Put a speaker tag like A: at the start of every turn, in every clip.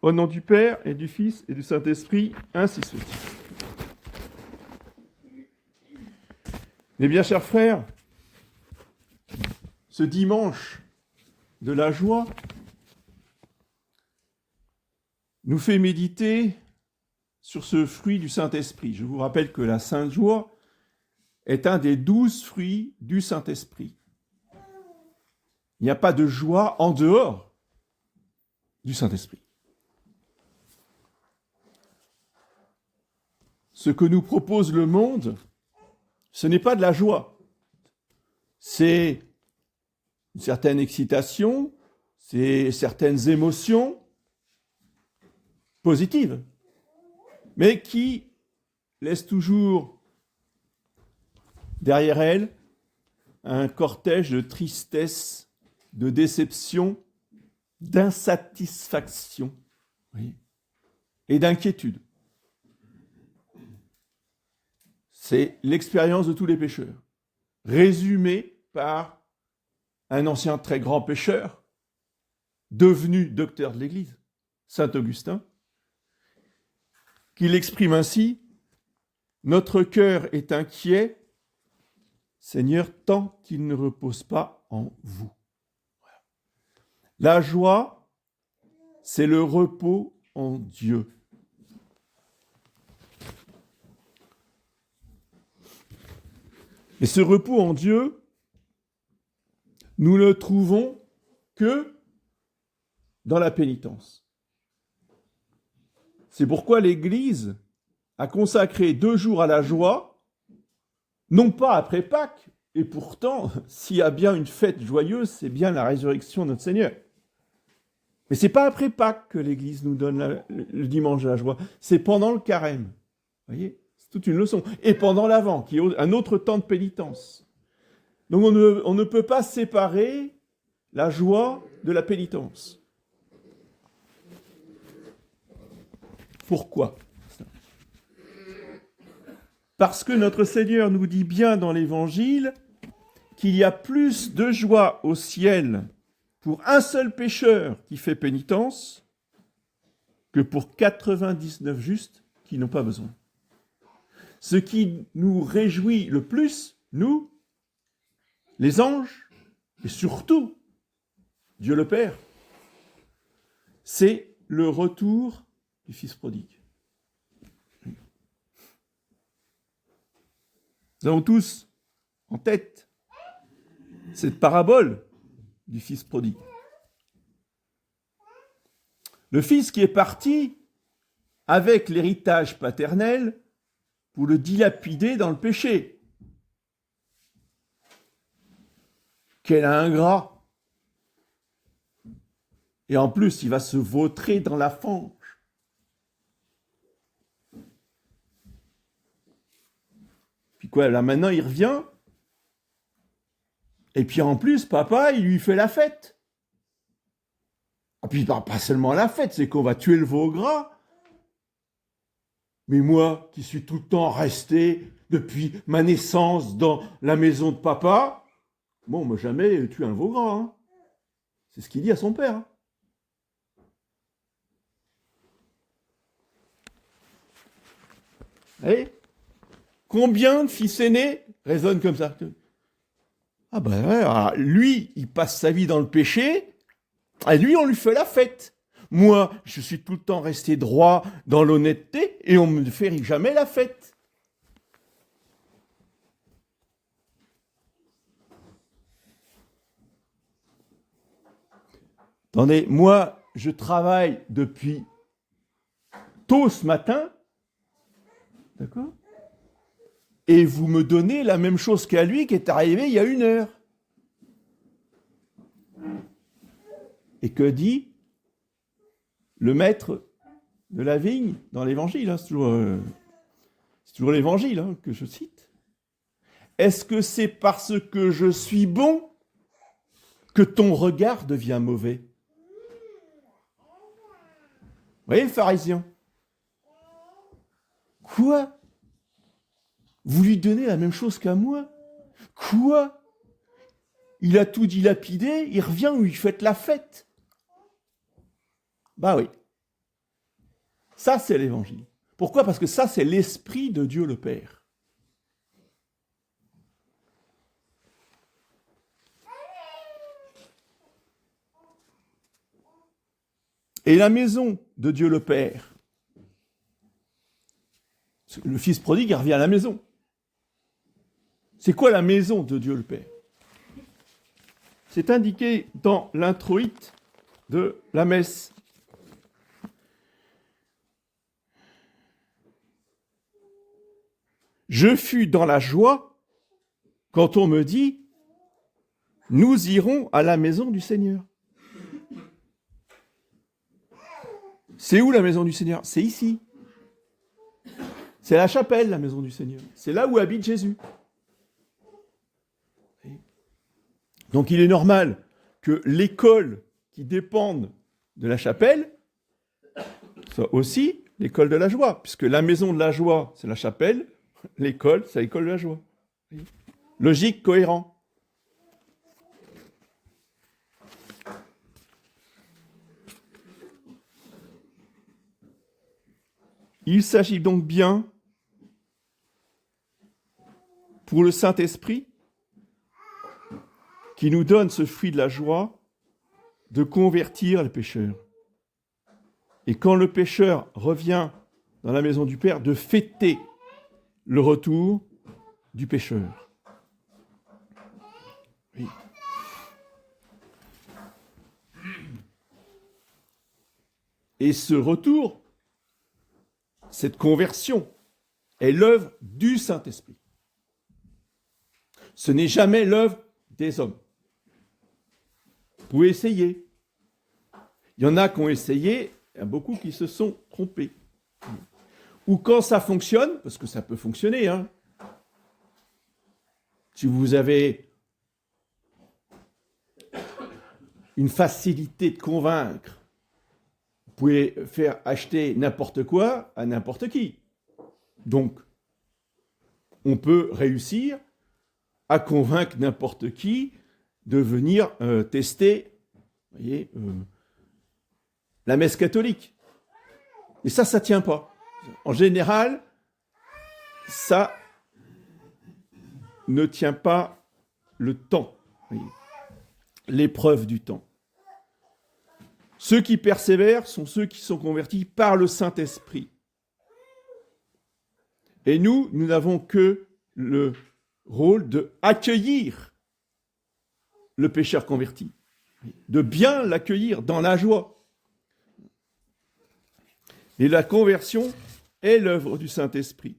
A: Au nom du Père et du Fils et du Saint-Esprit, ainsi soit. Eh bien, chers frères, ce dimanche de la joie nous fait méditer sur ce fruit du Saint-Esprit. Je vous rappelle que la Sainte Joie est un des 12 fruits du Saint-Esprit. Il n'y a pas de joie en dehors du Saint-Esprit. Ce que nous propose le monde, ce n'est pas de la joie. C'est une certaine excitation, c'est certaines émotions positives, mais qui laissent toujours derrière elles un cortège de tristesse, de déception, d'insatisfaction, oui, et d'inquiétude. C'est l'expérience de tous les pécheurs, résumée par un ancien très grand pécheur, devenu docteur de l'Église, saint Augustin, qui l'exprime ainsi: « Notre cœur est inquiet, Seigneur, tant qu'il ne repose pas en vous. » Voilà. La joie, c'est le repos en Dieu. Et ce repos en Dieu, nous ne le trouvons que dans la pénitence. C'est pourquoi l'Église a consacré 2 jours à la joie, non pas après Pâques, et pourtant, s'il y a bien une fête joyeuse, c'est bien la résurrection de notre Seigneur. Mais ce n'est pas après Pâques que l'Église nous donne le dimanche de la joie, c'est pendant le carême. Vous voyez ? C'est toute une leçon. Et pendant l'Avent, qui est un autre temps de pénitence. Donc on ne peut pas séparer la joie de la pénitence. Pourquoi ? Parce que notre Seigneur nous dit bien dans l'Évangile qu'il y a plus de joie au ciel pour un seul pécheur qui fait pénitence que pour 99 justes qui n'ont pas besoin. Ce qui nous réjouit le plus, nous, les anges, et surtout Dieu le Père, c'est le retour du Fils prodigue. Nous avons tous en tête cette parabole du Fils prodigue. Le Fils qui est parti avec l'héritage paternel pour le dilapider dans le péché. Quel ingrat! Et en plus, il va se vautrer dans la fange. Puis quoi, là maintenant il revient. Et puis en plus, papa, il lui fait la fête. Et puis pas seulement la fête, c'est qu'on va tuer le veau gras. Mais moi, qui suis tout le temps resté depuis ma naissance dans la maison de papa, bon, moi jamais tué un veau gras. Hein. C'est ce qu'il dit à son père. Hein. Et combien de fils aînés raisonnent comme ça ? Ah ben ouais, lui, il passe sa vie dans le péché, et lui, on lui fait la fête. Moi, je suis tout le temps resté droit dans l'honnêteté, et on ne me fait jamais la fête. Attendez, moi, je travaille depuis tôt ce matin, d'accord ? Et vous me donnez la même chose qu'à lui qui est arrivé il y a 1 heure. Et que dit le maître de la vigne dans l'Évangile, hein, c'est toujours l'Évangile hein, que je cite. Est-ce que c'est parce que je suis bon que ton regard devient mauvais ? Vous voyez le pharisien ? Quoi ? Vous lui donnez la même chose qu'à moi ? Quoi ? Il a tout dilapidé, il revient où il fait la fête. Bah oui. Ça, c'est l'évangile. Pourquoi ? Parce que ça, c'est l'esprit de Dieu le Père. Et la maison de Dieu le Père, le fils prodigue, il revient à la maison. C'est quoi la maison de Dieu le Père ? C'est indiqué dans l'introïte de la messe. Je fus dans la joie quand on me dit « Nous irons à la maison du Seigneur ». C'est où la maison du Seigneur ? C'est ici. C'est la chapelle, la maison du Seigneur. C'est là où habite Jésus. Donc il est normal que l'école qui dépende de la chapelle soit aussi l'école de la joie, puisque la maison de la joie, c'est la chapelle, l'école, c'est l'école de la joie. Logique, cohérent. Il s'agit donc bien, pour le Saint-Esprit, qui nous donne ce fruit de la joie, de convertir les pécheurs. Et quand le pécheur revient dans la maison du Père, de fêter le retour du pécheur. Oui. Et ce retour, cette conversion, est l'œuvre du Saint-Esprit. Ce n'est jamais l'œuvre des hommes. Vous pouvez essayer. Il y en a qui ont essayé, il y a beaucoup qui se sont trompés. Ou quand ça fonctionne, parce que ça peut fonctionner, hein. Si vous avez une facilité de convaincre, vous pouvez faire acheter n'importe quoi à n'importe qui. Donc, on peut réussir à convaincre n'importe qui de venir tester, vous voyez, la messe catholique. Et ça ne tient pas. En général, ça ne tient pas le temps, vous voyez, l'épreuve du temps. Ceux qui persévèrent sont ceux qui sont convertis par le Saint-Esprit. Et nous n'avons que le rôle de accueillir le pécheur converti, de bien l'accueillir dans la joie. Et la conversion est l'œuvre du Saint-Esprit.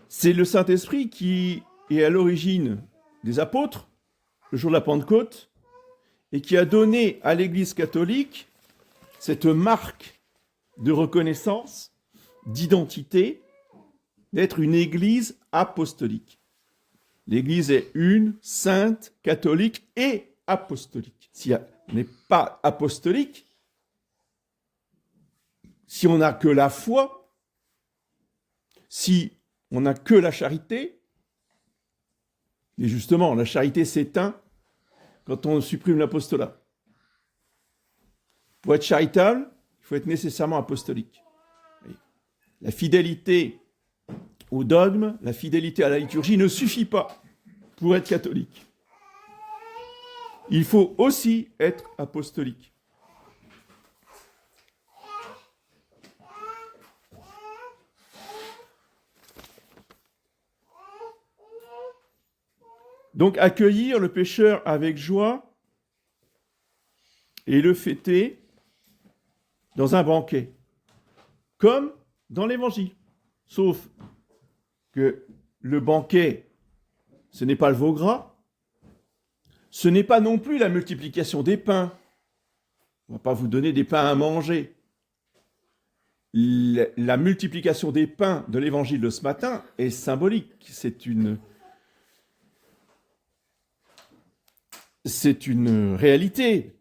A: C'est le Saint-Esprit qui est à l'origine des apôtres, le jour de la Pentecôte, et qui a donné à l'Église catholique cette marque de reconnaissance, d'identité, d'être une Église apostolique. L'Église est une, sainte, catholique et apostolique. Si elle n'est pas apostolique, si on n'a que la foi, si on n'a que la charité, et justement, la charité s'éteint quand on supprime l'apostolat. Pour être charitable, il faut être nécessairement apostolique. La fidélité au dogme, la fidélité à la liturgie ne suffit pas pour être catholique. Il faut aussi être apostolique. Donc accueillir le pécheur avec joie et le fêter dans un banquet, comme dans l'Évangile. Sauf que le banquet, ce n'est pas le veau gras, ce n'est pas non plus la multiplication des pains. On ne va pas vous donner des pains à manger. La multiplication des pains de l'Évangile de ce matin est symbolique. C'est une réalité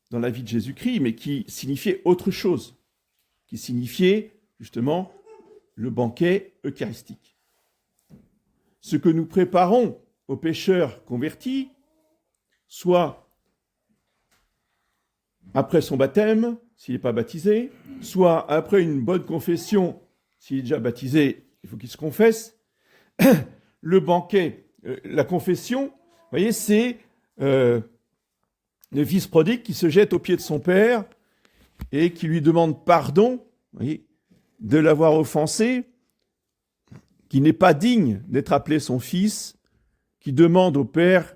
A: dans la vie de Jésus-Christ, mais qui signifiait autre chose, qui signifiait justement le banquet eucharistique. Ce que nous préparons aux pécheurs convertis, soit après son baptême, s'il n'est pas baptisé, soit après une bonne confession, s'il est déjà baptisé, il faut qu'il se confesse. Le banquet, la confession, vous voyez, c'est le fils prodigue qui se jette aux pieds de son père et qui lui demande pardon, vous voyez, de l'avoir offensé, qui n'est pas digne d'être appelé son fils, qui demande au père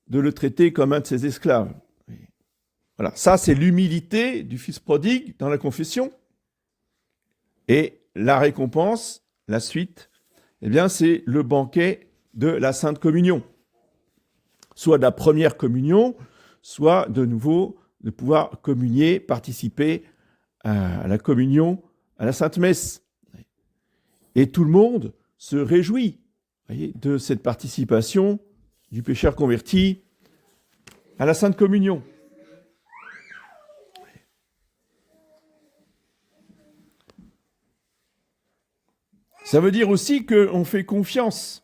A: de le traiter comme un de ses esclaves. Voilà, ça c'est l'humilité du fils prodigue dans la confession. Et la récompense, la suite, eh bien c'est le banquet de la Sainte Communion. Soit de la première communion, soit de nouveau de pouvoir communier, participer à la communion, à la Sainte Messe. Et tout le monde se réjouit, voyez, de cette participation du pécheur converti à la Sainte Communion. Ça veut dire aussi qu'on fait confiance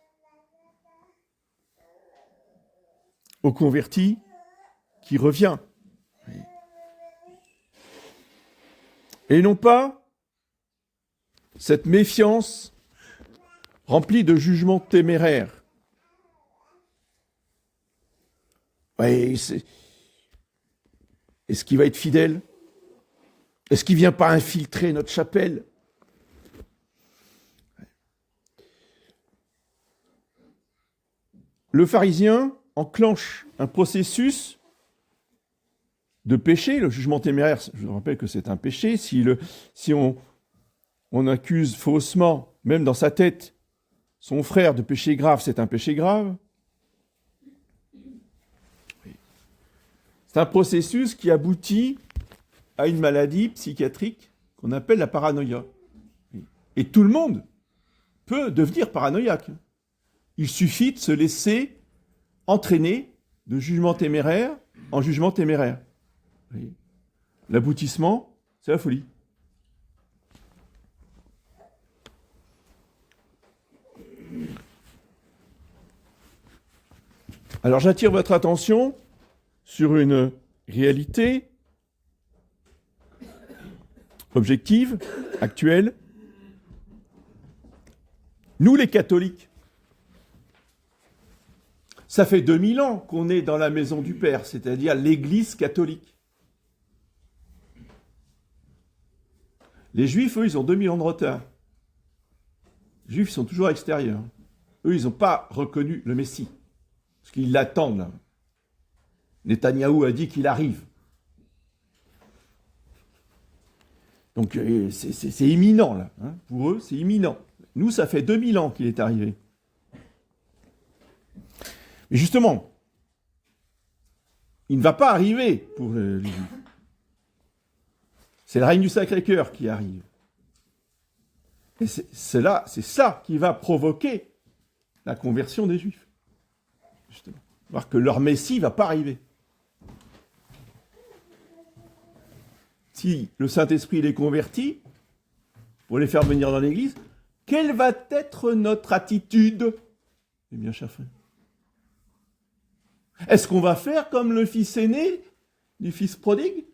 A: au converti qui revient. Et non pas cette méfiance remplie de jugements téméraires. Ouais, est-ce qu'il va être fidèle? Est-ce qu'il ne vient pas infiltrer notre chapelle? Le pharisien enclenche un processus de péché. Le jugement téméraire, je vous rappelle que c'est un péché. Si on accuse faussement, même dans sa tête, son frère de péché grave, c'est un péché grave. C'est un processus qui aboutit à une maladie psychiatrique qu'on appelle la paranoïa. Et tout le monde peut devenir paranoïaque. Il suffit de se laisser entraîner de jugement téméraire en jugement téméraire. L'aboutissement, c'est la folie. Alors j'attire votre attention sur une réalité objective, actuelle. Nous les catholiques, ça fait 2000 ans qu'on est dans la maison du Père, c'est-à-dire l'Église catholique. Les Juifs, eux, ils ont 2000 ans de retard. Les Juifs sont toujours à l'extérieur. Eux, ils n'ont pas reconnu le Messie. Parce qu'ils l'attendent, là. Netanyahou a dit qu'il arrive. Donc, c'est imminent, là. Hein. Pour eux, c'est imminent. Nous, ça fait 2000 ans qu'il est arrivé. Mais justement, il ne va pas arriver pour les Juifs. C'est le règne du Sacré-Cœur qui arrive. Et c'est ça qui va provoquer la conversion des Juifs. Justement. Voir que leur Messie ne va pas arriver. Si le Saint-Esprit les convertit, pour les faire venir dans l'Église, quelle va être notre attitude? Eh bien, chers frères, est-ce qu'on va faire comme le fils aîné du fils prodigue?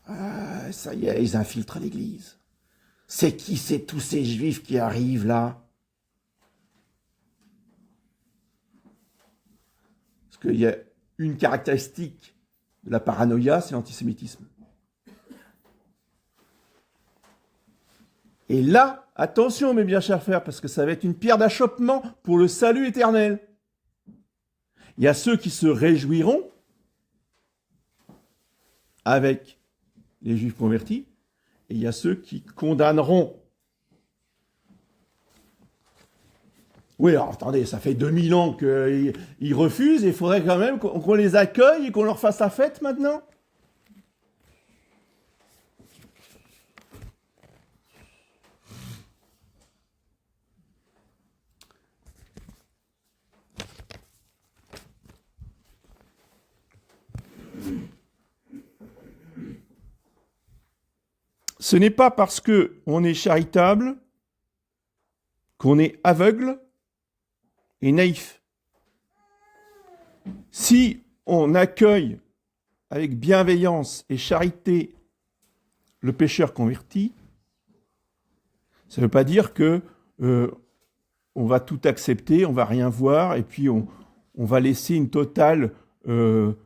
A: Ah, ça y est, ils infiltrent l'Église. C'est qui, c'est tous ces Juifs qui arrivent là? Parce qu'il y a une caractéristique de la paranoïa, c'est l'antisémitisme. Et là, attention mes bien chers frères, parce que ça va être une pierre d'achoppement pour le salut éternel. Il y a ceux qui se réjouiront avec les Juifs convertis, et il y a ceux qui condamneront. Oui, alors attendez, ça fait 2000 ans qu'ils refusent, et il faudrait quand même qu'on les accueille et qu'on leur fasse la fête maintenant? Ce n'est pas parce qu'on est charitable qu'on est aveugle et naïf. Si on accueille avec bienveillance et charité le pécheur converti, ça ne veut pas dire que on va tout accepter, on va rien voir, et puis on va laisser une totale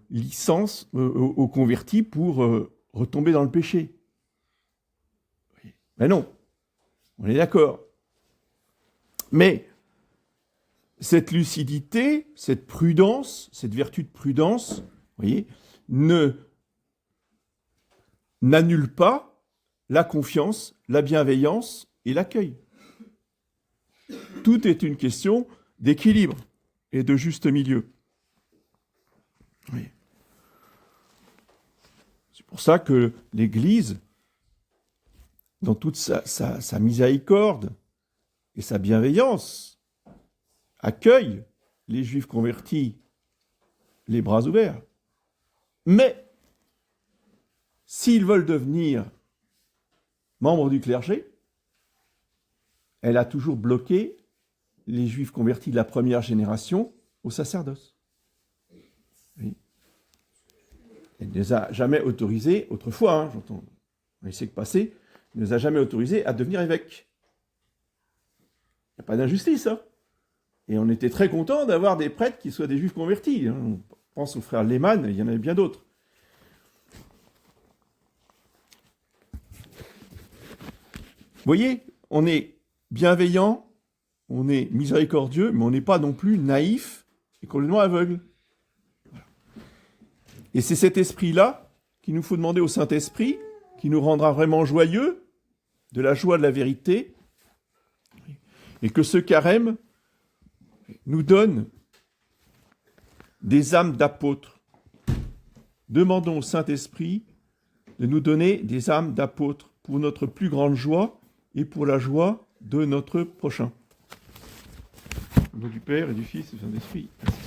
A: licence aux convertis pour retomber dans le péché. Mais non, on est d'accord. Mais cette lucidité, cette prudence, cette vertu de prudence, vous voyez, n'annule pas la confiance, la bienveillance et l'accueil. Tout est une question d'équilibre et de juste milieu. Oui. C'est pour ça que l'Église, dans toute sa miséricorde et sa bienveillance, accueille les Juifs convertis les bras ouverts. Mais, s'ils veulent devenir membres du clergé, elle a toujours bloqué les Juifs convertis de la première génération au sacerdoce. Oui. Elle ne les a jamais autorisés, autrefois, j'entends, on essaie de passer, ne les a jamais autorisés à devenir évêques. Il n'y a pas d'injustice, hein. Et on était très contents d'avoir des prêtres qui soient des Juifs convertis. On pense au frère Lehmann, il y en avait bien d'autres. Vous voyez, on est bienveillant, on est miséricordieux, mais on n'est pas non plus naïf et complètement aveugle. Et c'est cet esprit-là qu'il nous faut demander au Saint-Esprit, qui nous rendra vraiment joyeux, de la joie de la vérité, et que ce carême nous donne des âmes d'apôtres. Demandons au Saint-Esprit de nous donner des âmes d'apôtres pour notre plus grande joie et pour la joie de notre prochain. Au nom du Père et du Fils et du Saint-Esprit. Merci.